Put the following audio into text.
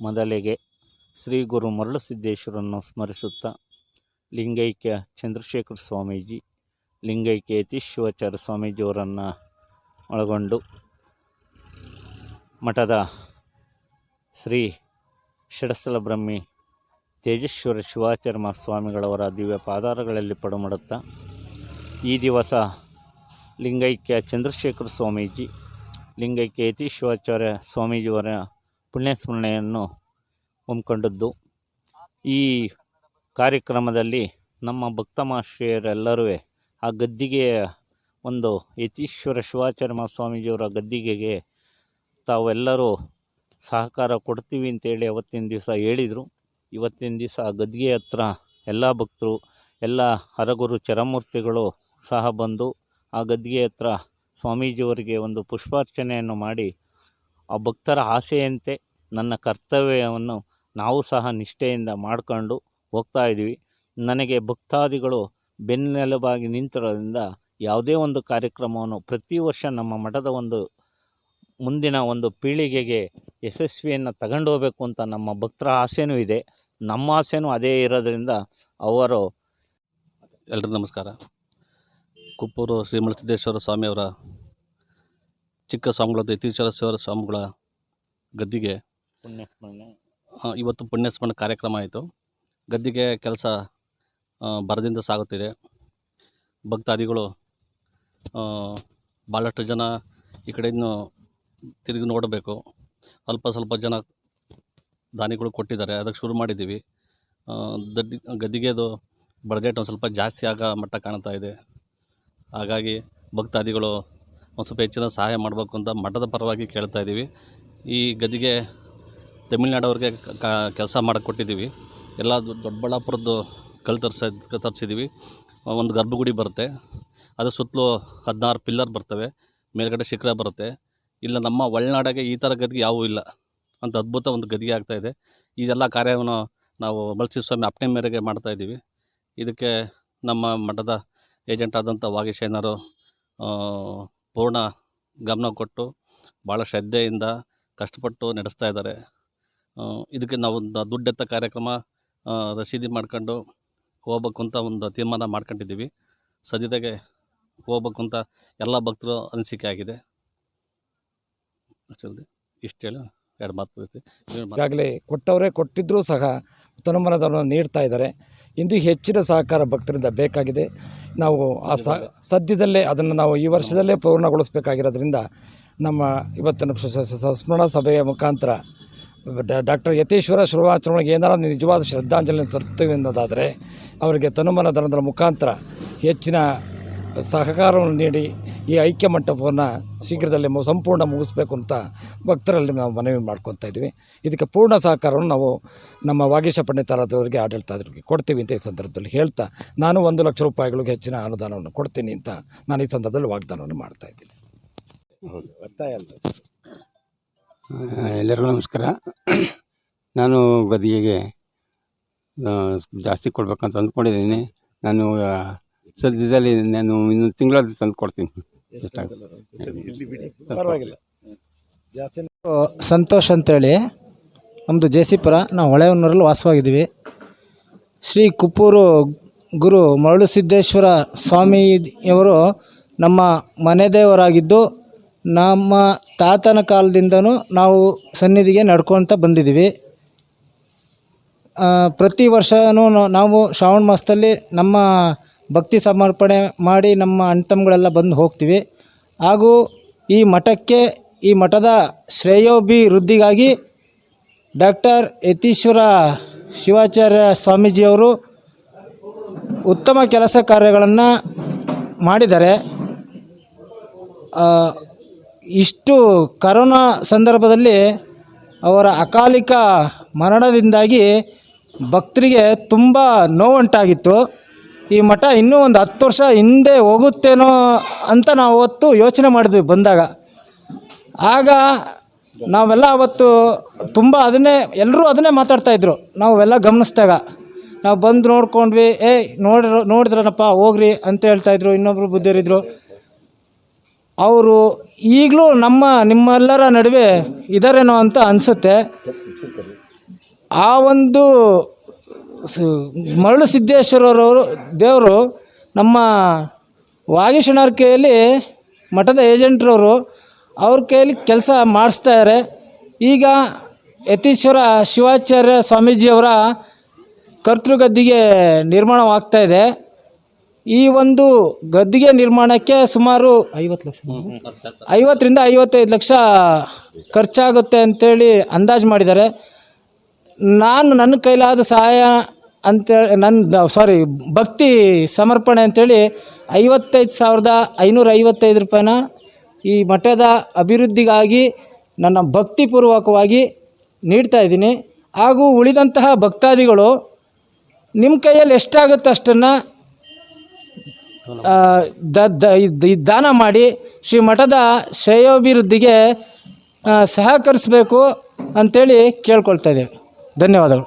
ಮೊದಲಿಗೆ ಶ್ರೀ ಗುರು ಮರಳುಸಿದ್ದೇಶ್ವರನ್ನು ಸ್ಮರಿಸುತ್ತಾ ಲಿಂಗೈಕ್ಯ ಚಂದ್ರಶೇಖರ ಸ್ವಾಮೀಜಿ, ಲಿಂಗೈಕ್ಯ ಯತೀಶ್ವರಾಚಾರ್ಯ ಸ್ವಾಮೀಜಿಯವರನ್ನು ಒಳಗೊಂಡು ಮಠದ ಶ್ರೀ ಷಡಸ್ಥಲ ಬ್ರಹ್ಮಿ ತೇಜೇಶ್ವರ ಶಿವಾಚಾರ್ಯ ಸ್ವಾಮಿಗಳವರ ದಿವ್ಯ ಪಾದಾರಗಳಲ್ಲಿ ಪಡುಮಾಡುತ್ತಾ ಈ ದಿವಸ ಲಿಂಗೈಕ್ಯ ಚಂದ್ರಶೇಖರ ಸ್ವಾಮೀಜಿ, ಲಿಂಗೈಕ್ಯ ಯತೀಶ್ವರಾಚಾರ್ಯ ಸ್ವಾಮೀಜಿಯವರ ಪುಣ್ಯಸ್ಮರಣೆಯನ್ನು ಹಮ್ಮಿಕೊಂಡಿದ್ದು, ಈ ಕಾರ್ಯಕ್ರಮದಲ್ಲಿ ನಮ್ಮ ಭಕ್ತ ಮಹಾಶಯರೆಲ್ಲರೂ ಆ ಗದ್ದಿಗೆಯ ಒಂದು ಯತೀಶ್ವರ ಶಿವಾಚಾರ್ಯ ಸ್ವಾಮೀಜಿಯವರ ಗದ್ದಿಗೆಗೆ ತಾವೆಲ್ಲರೂ ಸಹಕಾರ ಕೊಡ್ತೀವಿ ಅಂತೇಳಿ ಅವತ್ತಿನ ದಿವಸ ಹೇಳಿದರು. ಇವತ್ತಿನ ದಿವಸ ಆ ಗದ್ದಿಗೆ ಹತ್ರ ಎಲ್ಲ ಭಕ್ತರು, ಎಲ್ಲ ಹರಗುರು ಚರಮೂರ್ತಿಗಳು ಸಹ ಬಂದು ಆ ಗದ್ದಿಗೆ ಹತ್ರ ಸ್ವಾಮೀಜಿಯವರಿಗೆ ಒಂದು ಪುಷ್ಪಾರ್ಚನೆಯನ್ನು ಮಾಡಿ ಆ ಭಕ್ತರ ಆಸೆಯಂತೆ ನನ್ನ ಕರ್ತವ್ಯವನ್ನು ನಾವು ಸಹ ನಿಷ್ಠೆಯಿಂದ ಮಾಡ್ಕೊಂಡು ಹೋಗ್ತಾಯಿದ್ವಿ. ನನಗೆ ಭಕ್ತಾದಿಗಳು ಬೆನ್ನೆಲುಬಾಗಿ ನಿಂತಿರೋದ್ರಿಂದ ಯಾವುದೇ ಒಂದು ಕಾರ್ಯಕ್ರಮವನ್ನು ಪ್ರತಿ ವರ್ಷ ನಮ್ಮ ಮಠದ ಒಂದು ಮುಂದಿನ ಒಂದು ಪೀಳಿಗೆಗೆ ಯಶಸ್ವಿಯನ್ನು ತಗೊಂಡು ಹೋಗಬೇಕು ಅಂತ ನಮ್ಮ ಭಕ್ತರ ಆಸೆನೂ ಇದೆ. ನಮ್ಮ ಆಸೆನೂ ಅದೇ ಇರೋದ್ರಿಂದ ಅವರು ಎಲ್ರಿಗೂ ನಮಸ್ಕಾರ. ಕುಪ್ಪೂರು ಶ್ರೀ ಮರಳುಸಿದ್ದೇಶ್ವರ ಸ್ವಾಮಿಯವರ ಚಿಕ್ಕ ಸ್ವಾಮಿಗಳಾದ ಯತೀಶ್ವರ ಸ್ವಾಮಿಗಳ ಗದ್ದಿಗೆ ಪುಣ್ಯಸ್ಮರಣೆ ಇವತ್ತು ಪುಣ್ಯಸ್ಮರಣೆ ಕಾರ್ಯಕ್ರಮ ಆಯಿತು. ಗದ್ದಿಗೆ ಕೆಲಸ ಭರದಿಂದ ಸಾಗುತ್ತಿದೆ. ಭಕ್ತಾದಿಗಳು ಭಾಳಷ್ಟು ಜನ ಈ ಕಡೆ ಇನ್ನು ತಿರುಗಿ ನೋಡಬೇಕು. ಸ್ವಲ್ಪ ಜನ ದಾನಿಗಳು ಕೊಟ್ಟಿದ್ದಾರೆ, ಅದಕ್ಕೆ ಶುರು ಮಾಡಿದ್ದೀವಿ. ಗದ್ದಿಗೆದು ಬಡ್ಜೆಟ್ ಒಂದು ಸ್ವಲ್ಪ ಜಾಸ್ತಿ ಆಗೋ ಮಟ್ಟ ಕಾಣ್ತಾ ಇದೆ. ಹಾಗಾಗಿ ಭಕ್ತಾದಿಗಳು ಒಂದು ಸ್ವಲ್ಪ ಹೆಚ್ಚಿನ ಸಹಾಯ ಮಾಡಬೇಕು ಅಂತ ಮಠದ ಪರವಾಗಿ ಕೇಳ್ತಾ ಇದ್ದೀವಿ. ಈ ಗದ್ದಿಗೆ ತಮಿಳ್ನಾಡವ್ರಿಗೆ ಕೆಲಸ ಮಾಡೋಕ್ಕೆ ಕೊಟ್ಟಿದ್ದೀವಿ. ಎಲ್ಲ ದೊಡ್ಡಬಳ್ಳಾಪುರದ್ದು ಕಲ್ಲು ತರಿಸಿದ್ದೀವಿ. ಒಂದು ಗರ್ಭಗುಡಿ ಬರುತ್ತೆ, ಅದು ಸುತ್ತಲೂ 16 ಪಿಲ್ಲರ್ ಬರ್ತವೆ, ಮೇಲ್ಗಡೆ ಶಿಖರ ಬರುತ್ತೆ. ಇಲ್ಲ ನಮ್ಮ ಒಳನಾಡಿಗೆ ಈ ಥರ ಗದ್ದಿಗೆ ಯಾವೂ ಇಲ್ಲ ಅಂತ ಅದ್ಭುತ ಒಂದು ಗದ್ದಿಗೆ ಆಗ್ತಾಯಿದೆ. ಇದೆಲ್ಲ ಕಾರ್ಯವನ್ನು ನಾವು ಮರಳುಸಿದ್ದ ಅಪ್ಪಣೆ ಮೇರೆಗೆ ಮಾಡ್ತಾಯಿದ್ದೀವಿ. ಇದಕ್ಕೆ ನಮ್ಮ ಮಠದ ಏಜೆಂಟ್ ಆದಂಥ ವಾಗೀಶಯ್ಯನವರು ಪೂರ್ಣ ಗಮನ ಕೊಟ್ಟು ಭಾಳ ಶ್ರದ್ಧೆಯಿಂದ ಕಷ್ಟಪಟ್ಟು ನಡೆಸ್ತಾ ಇದ್ದಾರೆ. ಇದಕ್ಕೆ ನಾವು ದುಡ್ಡೆತ್ತ ಕಾರ್ಯಕ್ರಮ ರಸೀದಿ ಮಾಡ್ಕೊಂಡು ಹೋಗ್ಬೇಕು ಅಂತ ಒಂದು ತೀರ್ಮಾನ ಮಾಡ್ಕೊಂಡಿದ್ದೀವಿ. ಸದ್ಯದಾಗೆ ಹೋಗ್ಬೇಕು ಅಂತ ಎಲ್ಲ ಭಕ್ತರು ಅನಿಸಿಕೆ ಆಗಿದೆ. ಇಷ್ಟು ಹೇಳಿ 2 ಮಾತು ಈಗಾಗಲೇ ಕೊಟ್ಟವರೇ ಕೊಟ್ಟಿದ್ದರೂ ಸಹ ತನುಮನವನ್ನು ನೀಡ್ತಾ ಇದ್ದಾರೆ. ಇಂದು ಹೆಚ್ಚಿನ ಸಹಕಾರ ಭಕ್ತರಿಂದ ಬೇಕಾಗಿದೆ. ನಾವು ಆ ಸದ್ಯದಲ್ಲೇ ಅದನ್ನು ನಾವು ಈ ವರ್ಷದಲ್ಲೇ ಪೂರ್ಣಗೊಳಿಸಬೇಕಾಗಿರೋದ್ರಿಂದ ನಮ್ಮ ಇವತ್ತಿನ ಸ್ಮರಣ ಸಭೆಯ ಮುಖಾಂತರ ಡಾಕ್ಟರ್ ಯತೀಶ್ವರ ಶಿವಾಚಾರ್ಯರಿಗೆ ಏನಾರು ನಿಜವಾದ ಶ್ರದ್ಧಾಂಜಲಿ ತರ್ತೀವಿ ಅನ್ನೋದಾದರೆ ಅವರಿಗೆ ತನುಮನ ಧನದ ಮುಖಾಂತರ ಹೆಚ್ಚಿನ ಸಹಕಾರವನ್ನು ನೀಡಿ ಈ ಐಕ್ಯ ಮಂಟಪವನ್ನು ಶೀಘ್ರದಲ್ಲೇ ಸಂಪೂರ್ಣ ಮುಗಿಸ್ಬೇಕು ಅಂತ ಭಕ್ತರಲ್ಲಿ ನಾವು ಮನವಿ ಮಾಡ್ಕೊತಾ ಇದ್ವಿ. ಇದಕ್ಕೆ ಪೂರ್ಣ ಸಹಕಾರವನ್ನು ನಾವು ನಮ್ಮ ವಾಗೀಶ ಪಂಡಿತಾರಾದವರಿಗೆ ಆಡಳಿತಾದವರಿಗೆ ಕೊಡ್ತೀವಿ ಅಂತ ಈ ಸಂದರ್ಭದಲ್ಲಿ ಹೇಳ್ತಾ, ನಾನು 1 ಲಕ್ಷ ರೂಪಾಯಿಗಳಿಗೆ ಹೆಚ್ಚಿನ ಅನುದಾನವನ್ನು ಕೊಡ್ತೀನಿ ಅಂತ ನಾನು ಈ ಸಂದರ್ಭದಲ್ಲಿ ವಾಗ್ದಾನವನ್ನು ಮಾಡ್ತಾಯಿದ್ದೀನಿ. ಎಲ್ಲರಿಗೂ ನಮಸ್ಕಾರ. ನಾನು ಗದ್ದಿಗೆಗೆ ಜಾಸ್ತಿ ಕೊಡ್ಬೇಕಂತ ಅಂದ್ಕೊಂಡಿದ್ದೀನಿ. ನಾನು ಸದ್ಯದಲ್ಲಿ ನಾನು ಇನ್ನೊಂದು ತಿಂಗಳಲ್ಲಿ ತಂದು ಕೊಡ್ತೀನಿ. ಪರವಾಗಿಲ್ಲ. ಜಾಸ್ತಿ ಸಂತೋಷ್ ಅಂತೇಳಿ ನಮ್ಮದು ಜೇಸಿಪುರ, ನಾವು ಹೊಳೆಹೊನ್ನೂರಲ್ಲಿ ವಾಸವಾಗಿದ್ದೀವಿ. ಶ್ರೀ ಕುಪ್ಪೂರು ಗುರು ಮರಳುಸಿದ್ದೇಶ್ವರ ಸ್ವಾಮಿಯವರು ನಮ್ಮ ಮನೆ ದೇವರಾಗಿದ್ದು, ನಮ್ಮ ತಾತನ ಕಾಲದಿಂದನೂ ನಾವು ಸನ್ನಿಧಿಗೆ ನಡ್ಕೊಳ್ತಾ ಬಂದಿದ್ದೀವಿ. ಪ್ರತಿ ವರ್ಷವೂ ನಾವು ಶ್ರಾವಣ ಮಾಸದಲ್ಲಿ ನಮ್ಮ ಭಕ್ತಿ ಸಮರ್ಪಣೆ ಮಾಡಿ ನಮ್ಮ ಅಣ್ತಮ್ಮಗಳೆಲ್ಲ ಬಂದು ಹೋಗ್ತೀವಿ. ಹಾಗೂ ಈ ಮಠಕ್ಕೆ, ಈ ಮಠದ ಶ್ರೇಯೋಭಿವೃದ್ಧಿಗಾಗಿ ಡಾಕ್ಟರ್ ಯತೀಶ್ವರ ಶಿವಾಚಾರ್ಯ ಸ್ವಾಮೀಜಿಯವರು ಉತ್ತಮ ಕೆಲಸ ಕಾರ್ಯಗಳನ್ನು ಮಾಡಿದ್ದಾರೆ. ಇಷ್ಟು ಕರೋನಾ ಸಂದರ್ಭದಲ್ಲಿ ಅವರ ಅಕಾಲಿಕ ಮರಣದಿಂದಾಗಿ ಭಕ್ತರಿಗೆ ತುಂಬ ನೋವುಂಟಾಗಿತ್ತು. ಈ ಮಠ ಇನ್ನೂ ಒಂದು 10 ವರ್ಷ ಹಿಂದೆ ಹೋಗುತ್ತೇನೋ ಅಂತ ನಾವು ಅವತ್ತು ಯೋಚನೆ ಮಾಡಿದ್ವಿ ಬಂದಾಗ. ಆಗ ನಾವೆಲ್ಲ ಅವತ್ತು ತುಂಬ ಎಲ್ಲರೂ ಅದನ್ನೇ ಮಾತಾಡ್ತಾಯಿದ್ರು. ನಾವೆಲ್ಲ ಗಮನಿಸಿದಾಗ ನಾವು ಬಂದು ನೋಡ್ಕೊಂಡ್ವಿ. ನೋಡಿದ್ರನಪ್ಪ ಹೋಗ್ರಿ ಅಂತ ಹೇಳ್ತಾಯಿದ್ರು. ಇನ್ನೊಬ್ಬರು ಬುದ್ಧಿಯರಿದ್ದರು. ಅವರು ಈಗಲೂ ನಿಮ್ಮೆಲ್ಲರ ನಡುವೆ ಇದ್ದಾರೇನೋ ಅಂತ ಅನಿಸುತ್ತೆ. ಆ ಒಂದು ಮರಳು ಸಿದ್ದೇಶ್ವರರವರು ದೇವರು ನಮ್ಮ ವಾಗೀಶಣ್ಣವ್ರ ಕೈಯಲ್ಲಿ ಮಠದ ಏಜೆಂಟ್ರವರು ಅವ್ರ ಕೈಯಲ್ಲಿ ಕೆಲಸ ಮಾಡಿಸ್ತಾರೆ. ಈಗ ಯತೀಶ್ವರ ಶಿವಾಚಾರ್ಯ ಸ್ವಾಮೀಜಿಯವರ ಕರ್ತೃಗದ್ದಿಗೆ ನಿರ್ಮಾಣವಾಗ್ತಾ ಇದೆ. ಈ ಒಂದು ಗದ್ದಿಗೆ ನಿರ್ಮಾಣಕ್ಕೆ ಸುಮಾರು 50ರಿಂದ 55 ಲಕ್ಷ ಖರ್ಚಾಗುತ್ತೆ ಅಂತೇಳಿ ಅಂದಾಜು ಮಾಡಿದ್ದಾರೆ. ನಾನು ನನ್ನ ಕೈಲಾದ ಸಹಾಯ ಅಂತೇಳಿ ಭಕ್ತಿ ಸಮರ್ಪಣೆ ಅಂತೇಳಿ 55,555 ರೂಪಾಯಿನ ಈ ಮಠದ ಅಭಿವೃದ್ಧಿಗಾಗಿ ನನ್ನ ಭಕ್ತಿಪೂರ್ವಕವಾಗಿ ನೀಡ್ತಾ ಇದ್ದೀನಿ. ಹಾಗೂ ಉಳಿದಂತಹ ಭಕ್ತಾದಿಗಳು ನಿಮ್ಮ ಕೈಯಲ್ಲಿ ಎಷ್ಟಾಗುತ್ತೆ ಅಷ್ಟನ್ನು ದಾನ ಮಾಡಿ ಶ್ರೀ ಮಠದ ಶ್ರೇಯೋಭಿವೃದ್ಧಿಗೆ ಸಹಕರಿಸಬೇಕು ಅಂಥೇಳಿ ಕೇಳ್ಕೊಳ್ತಾ ಇದ್ದೇವೆ. ಧನ್ಯವಾದಗಳು.